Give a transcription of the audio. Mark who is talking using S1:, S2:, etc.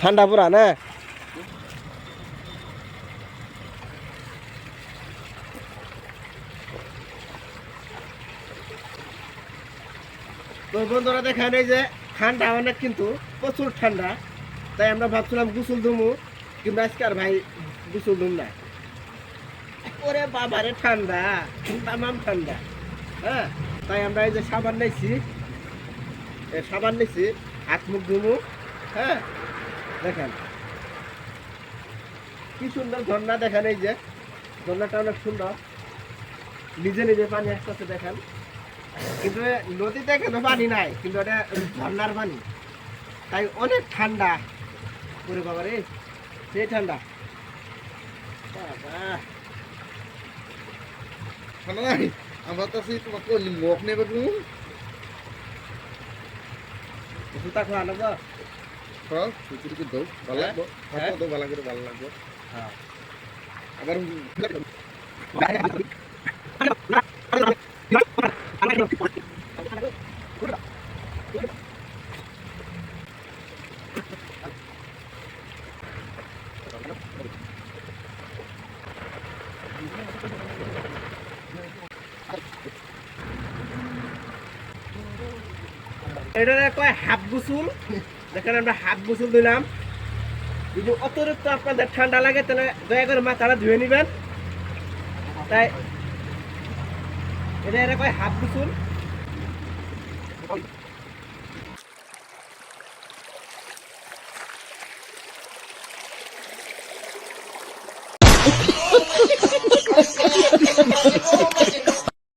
S1: ঠান্ডা পুরা না? তো বন্ধুরা দেখেন এই যে ঠান্ডা অনেক কিন্তু প্রচুর ঠান্ডা, তাই আমরা ভাবছিলাম গোসল ধুমু, কিন্তু আজকে আর ভাই গোসল ধুম না। ওরে বাবারে ঠান্ডা, তামাম ঠান্ডা। হ্যাঁ, তাই আমরা এই যে সাবান নিয়েছি, হাত মুখ ধুমু। হ্যাঁ দেখেন কি সুন্দর ঝর্ণা, দেখেন এই যে ঝর্ণাটা অনেক সুন্দর, নিজে নিজে পানি আসতেছে দেখেন। কিন্তু নদীতে কিন্তু পানি নাই, কিন্তু এটা ঝর্ণার পানি, তাই অনেক ঠান্ডা। ওরে বাবা রে, সেই ঠান্ডা।
S2: ঠান্ডা নাই আমার কাছে তোমাকে মুখ নেবে তুমি
S1: জুতা খোয়া লাগবো।
S2: হ্যাঁ কিছু দাও ভালো লাগবো,
S1: হ্যাঁ
S2: দাও ভালো করে ভালো লাগবো।
S1: হ্যাঁ
S2: আবার
S1: এটা কয় হাফ গোসল। দেখেন আমরা হাফ গোসল দিলাম। যদি অতিরিক্ত আপনাদের ঠান্ডা লাগে তাহলে দয়া করে মাথাটা ধুয়ে নেবেন। তাই এটা কয় হাফ গোসল।